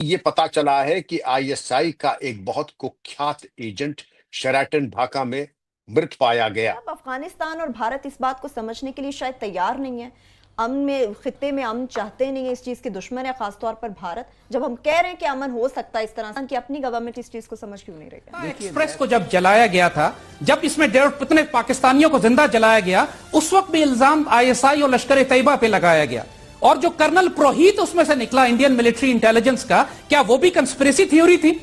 ये पता चला है कि आईएसआई का एक बहुत कुख्यात एजेंट शेराटन ढाका में मृत पाया गया। अब अफगानिस्तान और भारत इस बात को समझने के लिए शायद तैयार नहीं है। अमन में, खित्ते में अमन चाहते नहीं है, इस चीज के दुश्मन है, खासतौर पर भारत। जब हम कह रहे हैं कि अमन हो सकता है इस तरह से, कि अपनी गवर्नमेंट इस चीज को समझ क्यों नहीं रही है? एक्सप्रेस को जब जलाया गया था, जब इसमें डेढ़ कितने पाकिस्तानियों को जिंदा जलाया गया, उस वक्त भी इल्जाम आईएसआई और लश्कर तैयबा पे लगाया गया। और जो कर्नल पुरोहित उसमें से निकला इंडियन मिलिट्री इंटेलिजेंस का, क्या वो भी कंस्पिरेसी थ्योरी थी?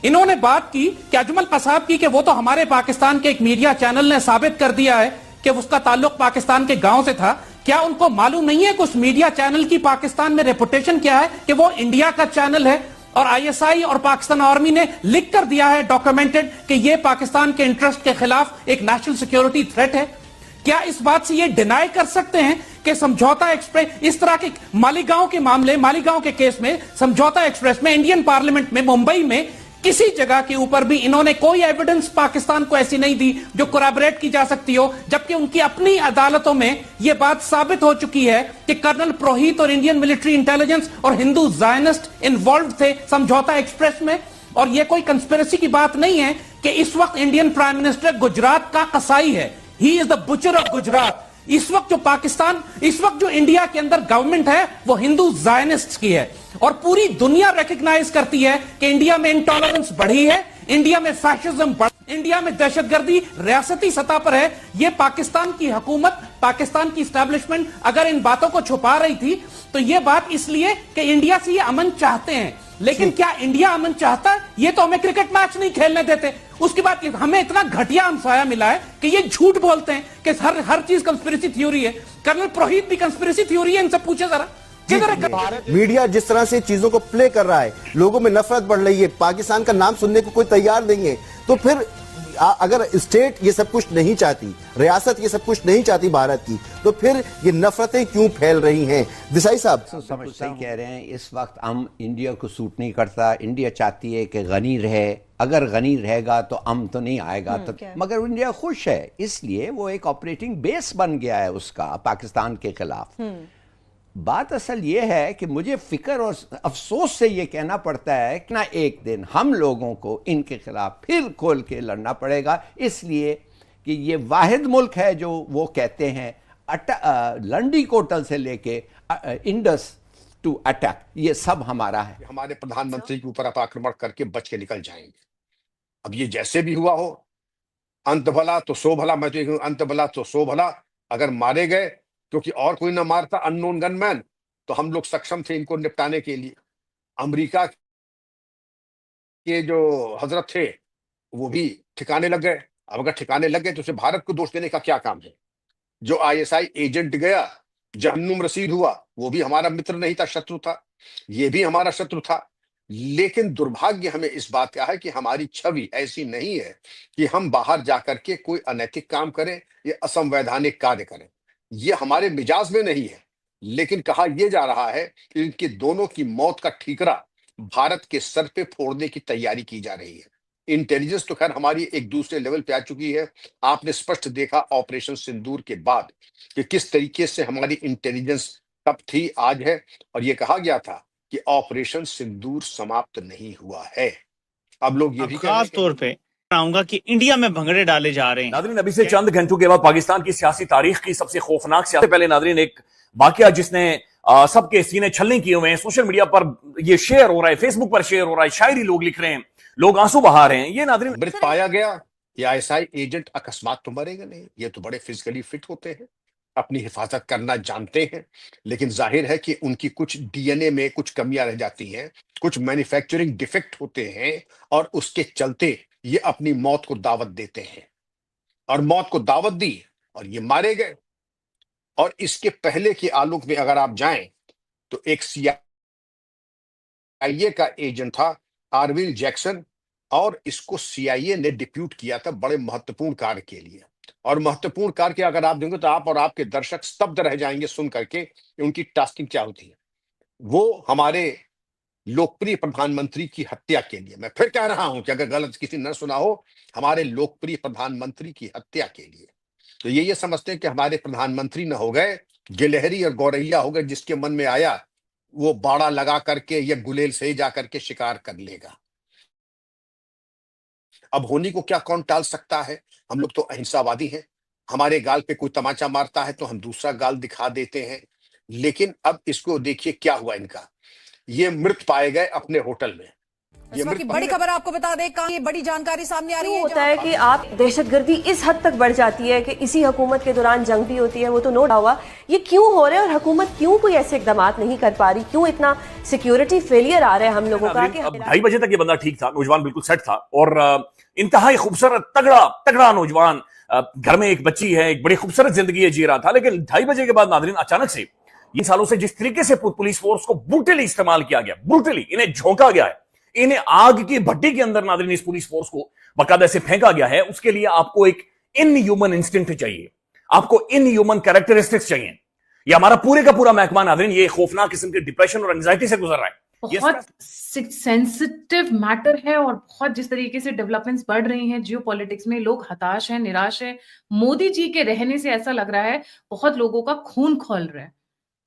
इन्होंने बात की कि अजमल कसाब की कि वो तो हमारे पाकिस्तान के एक मीडिया चैनल ने साबित कर दिया है कि उसका ताल्लुक पाकिस्तान के गांव से था। क्या उनको मालूम नहीं है कि उस मीडिया चैनल की पाकिस्तान में रेपुटेशन क्या है, कि वो इंडिया का चैनल है? और आईएसआई और पाकिस्तान आर्मी ने लिख कर दिया है, डॉक्यूमेंटेड, कि ये पाकिस्तान के इंटरेस्ट के खिलाफ एक नेशनल सिक्योरिटी थ्रेट है। क्या इस बात से ये डिनाई कर सकते हैं कि समझौता एक्सप्रेस, इस तरह के मालीगांव के मामले, मालीगांव के केस में, समझौता एक्सप्रेस में, इंडियन पार्लियामेंट में, मुंबई में, किसी जगह के ऊपर भी इन्होंने कोई एविडेंस पाकिस्तान को ऐसी नहीं दी जो कोरैबोरेट की जा सकती हो, जबकि उनकी अपनी अदालतों में यह बात साबित हो चुकी है कि कर्नल पुरोहित और इंडियन मिलिट्री इंटेलिजेंस और हिंदू जायनिस्ट इन्वॉल्व थे समझौता एक्सप्रेस में। और यह कोई कंस्पिरेसी की बात नहीं है कि इस वक्त इंडियन प्राइम मिनिस्टर गुजरात का कसाई है। He is the butcher of Gujarat. इस वक्त जो पाकिस्तान, इस वक्त जो इंडिया के अंदर गवर्नमेंट है, वो हिंदू जायनिस्ट की है। और पूरी दुनिया रिकॉग्नाइज करती है कि इंडिया में इंटॉलरेंस बढ़ी है, इंडिया में फैशिज्म बढ़, इंडिया में दहशतगर्दी रियासती सतह पर है। यह पाकिस्तान की हुकूमत, पाकिस्तान की एस्टैब्लिशमेंट अगर इन बातों को छुपा रही थी तो यह बात इसलिए कि इंडिया से ये अमन चाहते हैं। लेकिन क्या इंडिया अमन चाहता है? ये तो हमें क्रिकेट मैच नहीं खेलने देते। उसके बाद हमें इतना घटिया हमसाया मिला है कि ये झूठ बोलते हैं कि हर चीज कंस्पिरेसी थ्योरी है। कर्नल पुरोहित भी कंस्पिरेसी थ्योरी है, इनसे पूछे जरा। मीडिया जिस तरह से चीजों को प्ले कर रहा है, लोगों में नफरत बढ़ रही है, पाकिस्तान का नाम सुनने को कोई तैयार नहीं है। तो फिर अगर स्टेट ये सब कुछ नहीं चाहती, रियासत ये सब कुछ नहीं चाहती भारत की, तो फिर ये नफरतें क्यों फैल रही हैं? देसाई साहब समझ सही कह रहे हैं। इस वक्त हम इंडिया को सूट नहीं करता। इंडिया चाहती है कि गनी रहे, अगर गनी रहेगा तो अम तो नहीं आएगा। तो मगर इंडिया खुश है, इसलिए वो एक ऑपरेटिंग बेस बन गया है उसका पाकिस्तान के खिलाफ। बात असल ये है कि मुझे फिक्र और अफसोस से ये कहना पड़ता है कि ना एक दिन हम लोगों को इनके खिलाफ फिर खोल के लड़ना पड़ेगा, इसलिए कि ये वाहिद मुल्क है जो वो कहते हैं लंडी कोटल से लेके इंडस टू अटैक, ये सब हमारा है। हमारे प्रधानमंत्री के ऊपर आप आक्रमण करके बच के निकल जाएंगे। अब ये जैसे भी हुआ हो, अंत भला तो सो भला। मैं तो अंत भला तो सो भला। अगर मारे गए क्योंकि और कोई ना मारता, अननोन गनमैन, तो हम लोग सक्षम थे इनको निपटाने के लिए। अमेरिका के जो हजरत थे वो भी ठिकाने लग गए। अब अगर ठिकाने लग गए तो उसे भारत को दोष देने का क्या काम है? जो आईएसआई एजेंट गया, जहन्नुम रसीद हुआ, वो भी हमारा मित्र नहीं था, शत्रु था। ये भी हमारा शत्रु था। लेकिन दुर्भाग्य हमें इस बात का है कि हमारी छवि ऐसी नहीं है कि हम बाहर जाकर के कोई अनैतिक काम करें या असंवैधानिक कार्य करें। ये हमारे मिजाज में नहीं है। लेकिन कहा यह जा रहा है कि इनके दोनों की मौत का ठीकरा भारत के सर पे फोड़ने की तैयारी की जा रही है। इंटेलिजेंस तो खैर हमारी एक दूसरे लेवल पे आ चुकी है। आपने स्पष्ट देखा ऑपरेशन सिंदूर के बाद कि किस तरीके से हमारी इंटेलिजेंस तब थी, आज है। और ये कहा गया था कि ऑपरेशन सिंदूर समाप्त नहीं हुआ है। अब लोग ये भी खास तौर पे आऊंगा कि इंडिया में भंगड़े डाले जा रहे हैं। नादरीन, अभी से चंद घंटों के बाद पाकिस्तान की सियासी तारीख की सबसे खौफनाक सियासत, पहले नादरीन एक वाकया जिसने सबके सीने छलनी किए हुए हैं, सोशल मीडिया पर ये शेयर हो रहा है, फेसबुक पर शेयर हो रहा है, शायरी लोग लिख रहे हैं, लोग आंसू बहा रहे हैं। ये नादरीन मृत पाया गया। ये आईएसआई एजेंट अकस्मात तो मरेगा नहीं, ये तो बड़े फिजिकली फिट होते हैं, अपनी हिफाजत करना जानते हैं। लेकिन जाहिर है कि उनकी कुछ डीएनए में कुछ कमियां रह जाती हैं, कुछ मैन्युफैक्चरिंग डिफेक्ट होते हैं, और उसके चलते ये अपनी मौत को दावत देते हैं। और मौत को दावत दी और ये मारे गए। और इसके पहले के आलोक में अगर आप जाएं तो एक सीआईए का एजेंट था आरविल जैक्सन, और इसको सीआईए ने डिप्यूट किया था बड़े महत्वपूर्ण कार्य के लिए। और महत्वपूर्ण कार्य के अगर आप देंगे तो आप और आपके दर्शक स्तब्ध रह जाएंगे सुन करके उनकी टास्किंग क्या होती है। वो हमारे लोकप्रिय प्रधानमंत्री की हत्या के लिए, मैं फिर कह रहा हूं कि अगर गलत किसी न सुना हो, हमारे लोकप्रिय प्रधानमंत्री की हत्या के लिए। तो ये समझते हैं कि हमारे प्रधानमंत्री न हो गए, गिलहरी और गौरैया हो गए, जिसके मन में आया वो बाड़ा लगा करके या गुलेल से ही जा करके शिकार कर लेगा। अब होनी को क्या कौन टाल सकता है? हम लोग तो अहिंसावादी हैं। हमारे गाल पे कोई तमाचा मारता है तो हम दूसरा गाल दिखा देते हैं। लेकिन अब इसको देखिए क्या हुआ इनका। ये मृत पाए गए अपने होटल में। ये इस वक्त की मृत बड़ी खबर आपको बता दें, कहां ये बड़ी जानकारी सामने आ रही है। होता है कि आप दहशतगर्दी इस हद तक बढ़ जाती है कि इसी हुकूमत के दौरान जंग भी होती है, वो तो नो डाउट हुआ। ये क्यों हो रहा है और हुकूमत क्यों कोई ऐसे इकदाम नहीं कर पा रही? क्यों इतना सिक्योरिटी फेलियर आ रहा है हम लोगों का? कि 2:30 बजे तक ये बंदा ठीक था, नौजवान बिल्कुल सेट था और इंतहाई खूबसूरत तगड़ा नौजवान, घर में एक बच्ची है, एक बड़ी खूबसूरत जिंदगी ये जी रहा था। लेकिन 2:30 बजे के बाद नादरीन अचानक से इन सालों से जिस तरीके से पुलिस फोर्स को ब्रूटली इस्तेमाल किया गया, ब्रूटली इन्हें झोंका गया है, इन्हें आग की भट्टी के अंदर नादरीन इस पुलिस फोर्स को बाकायदा से फेंका गया है। उसके लिए आपको एक इनह्यूमन इंस्टिंक्ट चाहिए, आपको इनह्यूमन कैरेक्टरिस्टिक्स चाहिए। ये हमारा पूरे का पूरा महकमा नादरीन ये खौफनाक किस्म के डिप्रेशन और एंजाइटी से गुजर रहा है। बहुत सेंसिटिव मैटर है और बहुत जिस तरीके से डेवलपमेंट्स बढ़ रही हैं जियो पॉलिटिक्स में, लोग हताश हैं, निराश हैं। मोदी जी के रहने से ऐसा लग रहा है बहुत लोगों का खून खौल रहा है।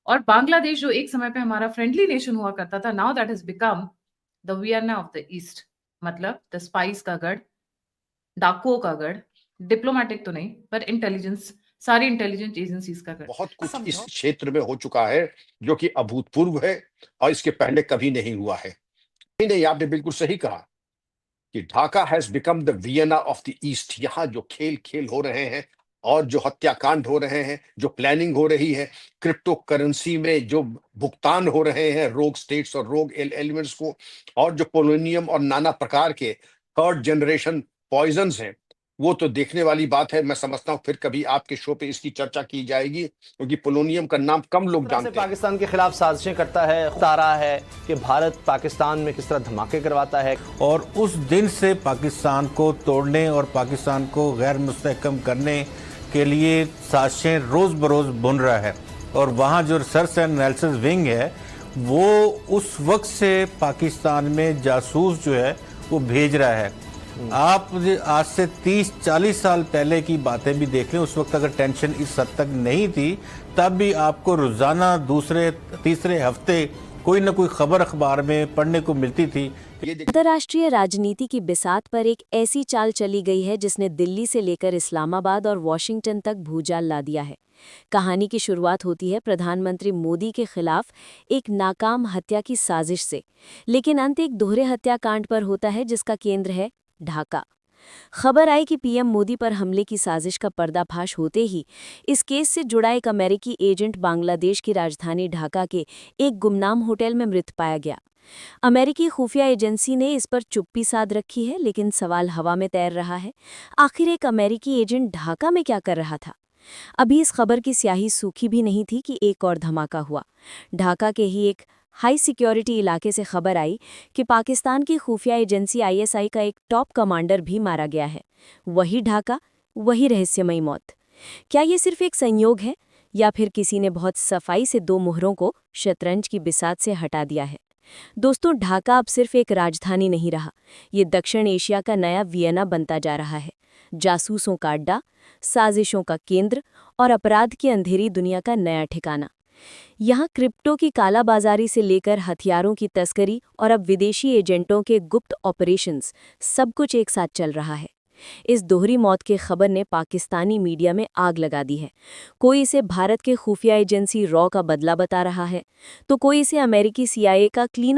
और बांग्लादेश जो एक समय पे हमारा फ्रेंडली नेशन हुआ करता था, now that has become the Vienna of the east. मतलब द स्पाइस का गढ़, डाकुओं का गढ़, डिप्लोमेटिक तो नहीं पर इंटेलिजेंस, सारी इंटेलिजेंस एजेंसीज का गढ़। बहुत कुछ इस क्षेत्र में हो चुका है जो कि अभूतपूर्व है और इसके पहले कभी नहीं हुआ है। नहीं, आपने बिल्कुल सही कहा कि Dhaka has become the Vienna of the east. यहाँ जो खेल हो रहे हैं और जो हत्याकांड हो रहे हैं, जो प्लानिंग हो रही है, क्रिप्टो करेंसी में जो भुगतान हो रहे हैं रोग स्टेट्स और रोग एलिमेंट्स को, और जो पोलोनियम और नाना प्रकार के थर्ड जनरेशन पॉइजन्स हैं, वो तो देखने वाली बात है। मैं समझता हूँ फिर कभी आपके शो पे इसकी चर्चा की जाएगी, क्योंकि पोलोनियम का नाम कम लोग जानते हैं। पाकिस्तान के खिलाफ साजिशें करता है, बता रहा है कि भारत पाकिस्तान में किस तरह धमाके करवाता है, और उस दिन से पाकिस्तान को तोड़ने और पाकिस्तान को गैर मुस्तहकम करने के लिए साजिशें रोज़ बरोज़ बुन रहा है। और वहाँ जो रिसर्च एंड एनालिसिस विंग है वो उस वक्त से पाकिस्तान में जासूस जो है वो भेज रहा है। आप आज से 30-40 साल पहले की बातें भी देख लें, उस वक्त अगर टेंशन इस हद तक नहीं थी, तब भी आपको रोजाना दूसरे तीसरे हफ्ते कोई ना कोई खबर अखबार में पढ़ने को मिलती थी। अंतर्राष्ट्रीय राजनीति की बिसात पर एक ऐसी चाल चली गई है जिसने दिल्ली से लेकर इस्लामाबाद और वॉशिंगटन तक भूचाल ला दिया है। कहानी की शुरुआत होती है प्रधानमंत्री मोदी के खिलाफ एक नाकाम हत्या की साजिश से, लेकिन अंत एक दोहरे हत्याकांड पर होता है जिसका केंद्र है ढाका। खबर आई कि पीएम मोदी पर हमले की साजिश का पर्दाफाश होते ही इस केस से जुड़ा एक अमेरिकी एजेंट बांग्लादेश की राजधानी ढाका के एक गुमनाम होटल में मृत पाया गया। अमेरिकी खुफिया एजेंसी ने इस पर चुप्पी साध रखी है, लेकिन सवाल हवा में तैर रहा है, आखिर एक अमेरिकी एजेंट ढाका में क्या कर रहा था? अभी इस खबर की स्याही सूखी भी नहीं थी कि एक और धमाका हुआ। ढाका के ही एक हाई सिक्योरिटी इलाके से खबर आई कि पाकिस्तान की खुफिया एजेंसी आईएसआई का एक टॉप कमांडर भी मारा गया है। वही ढाका, वही रहस्यमयी मौत। क्या ये सिर्फ एक संयोग है या फिर किसी ने बहुत सफाई से दो मुहरों को शतरंज की बिसात से हटा दिया है? दोस्तों, ढाका अब सिर्फ एक राजधानी नहीं रहा, ये दक्षिण एशिया का नया वियना बनता जा रहा है। जासूसों का अड्डा, साजिशों का केंद्र और अपराध की अंधेरी दुनिया का नया ठिकाना। यहाँ क्रिप्टो की कालाबाजारी से लेकर हथियारों की तस्करी और अब विदेशी एजेंटों के गुप्त ऑपरेशंस, सब कुछ एक साथ चल रहा है। इस दोहरी मौत की खबर ने पाकिस्तानी मीडिया में आग लगा दी है। कोई इसे भारत के खुफिया एजेंसी रॉ का बदला बता रहा है, तो कोई इसे अमेरिकी CIA का क्लीन